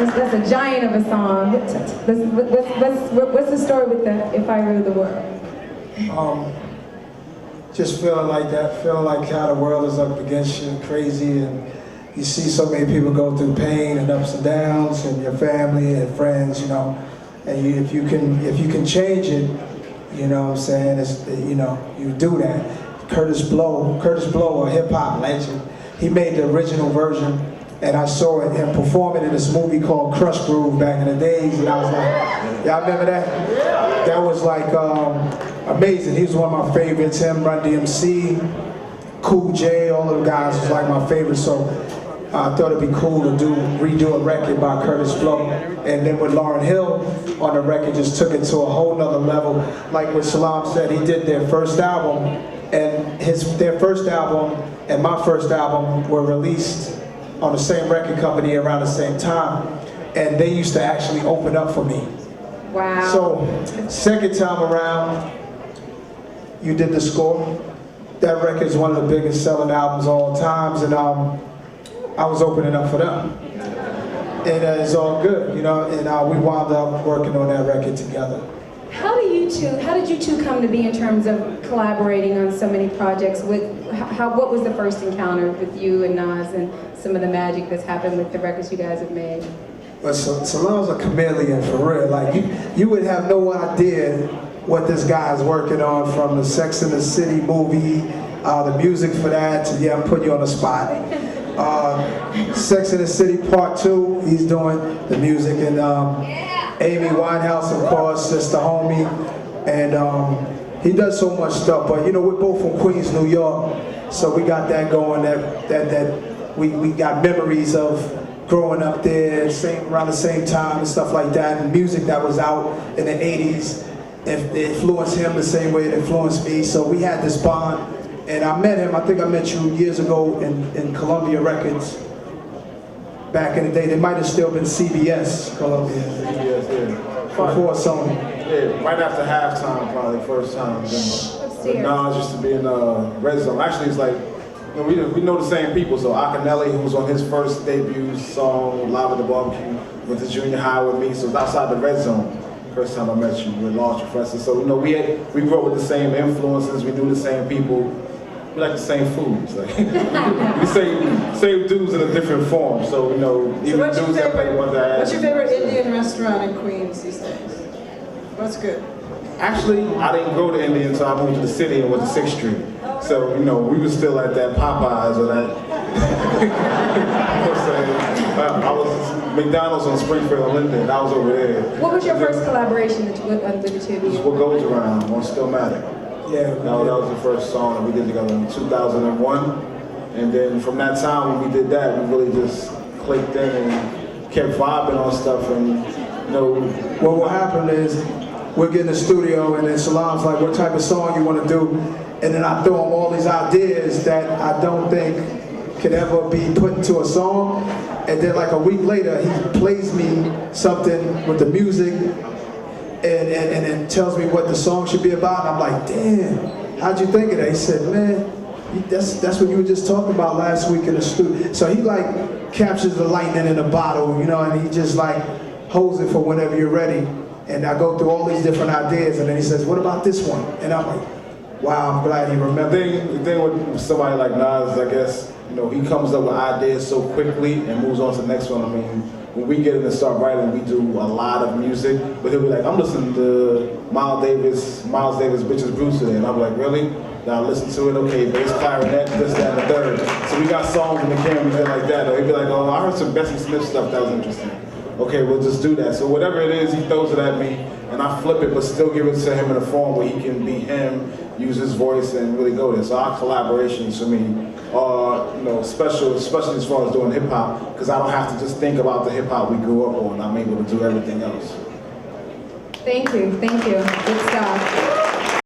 That's a giant of a song. What's the story with the If I Rule the World? Just feeling like that, feeling like how the world is up against you, crazy, and you see so many people go through pain and ups and downs, and your family and friends, you know, and if you can change it, you know what I'm saying, it's, you know, you do that. Curtis Blow, a hip hop legend, he made the original version, and I saw him perform it in this movie called Crush Groove back in the days, and I was like, y'all remember that? That was like amazing. He was one of my favorites. Him, Run DMC, Cool J, all of them guys was like my favorites. So I thought it'd be cool to redo a record by Curtis Blow, and then with Lauryn Hill on the record, just took it to a whole nother level. Like what Salam said, he did their first album, and their first album and my first album were released on the same record company around the same time, and they used to actually open up for me. Wow. So, second time around, you did the score. That record is one of the biggest selling albums of all times, and I was opening up for them. And it's all good, you know, and we wound up working on that record together. How did you two come to be in terms of collaborating on so many projects? What was the first encounter with you and Nas and some of the magic that's happened with the records you guys have made? But Salam's a chameleon for real. Like you would have no idea what this guy is working on, from the Sex and the City movie, the music for that, to, yeah, I'm putting you on the spot. Sex and the City Part 2, he's doing the music, and Amy Winehouse, of course, just the homie, and he does so much stuff. But you know, we're both from Queens, New York, so we got that going. That we got memories of growing up there, around the same time and stuff like that, and music that was out in the 80s. It influenced him the same way it influenced me. So we had this bond, and I met him. I think I met you years ago in Columbia Records. Back in the day, they might have still been CBS, Columbia. CBS, yeah. Before Sony. Yeah, right after halftime, probably first time. Then Nas used to be in Red Zone. Actually, it's like, you know, we know the same people. So Akinelli, who was on his first debut song, Live at the Barbecue, went to junior high with me. So it was outside the Red Zone. First time I met you with Launch Professor. So you know, we grew up with the same influences. We knew the same people. We like the same foods. Like we same dudes in a different form. So you know, even what's dudes that play one that. What's your favorite Indian restaurant in Queens these days? What's good? Actually, I didn't go to India until I moved to the city and went to 6th Street. So, you know, we were still at that Popeyes or that. I was McDonald's on Springfield and Linden. I was over there. What was your first collaboration with the two of This is you? What Goes Around on Stillmatic. Yeah. That was the first song that we did together in 2001. And then from that time when we did that, we really just clicked in and kept vibing on stuff. And, you know. Well, what happened is, we're getting in the studio, and then Salam's like, what type of song you want to do? And then I throw him all these ideas that I don't think could ever be put into a song. And then like a week later, he plays me something with the music and then tells me what the song should be about. And I'm like, damn, how'd you think of that? He said, man, that's what you were just talking about last week in the studio. So he like captures the lightning in a bottle, you know, and he just like holds it for whenever you're ready. And I go through all these different ideas, and then he says, what about this one? And I'm like, wow, I'm glad he remembered. The thing with somebody like Nas, I guess, you know, he comes up with ideas so quickly and moves on to the next one. I mean, when we get in and start writing, we do a lot of music, but he'll be like, I'm listening to Miles Davis, Bitches Bruce today, and I'm like, really? Then I listen to it, okay, bass, clarinet, this, that, and the third. So we got songs in the camera like that, or he'll be like, oh, I heard some Bessie Smith stuff that was interesting. Okay, we'll just do that. So whatever it is, he throws it at me, and I flip it, but still give it to him in a form where he can be him, use his voice, and really go there. So our collaborations for me are, you know, special, especially as far as doing hip hop, because I don't have to just think about the hip hop we grew up on. I'm able to do everything else. Thank you. Good stuff.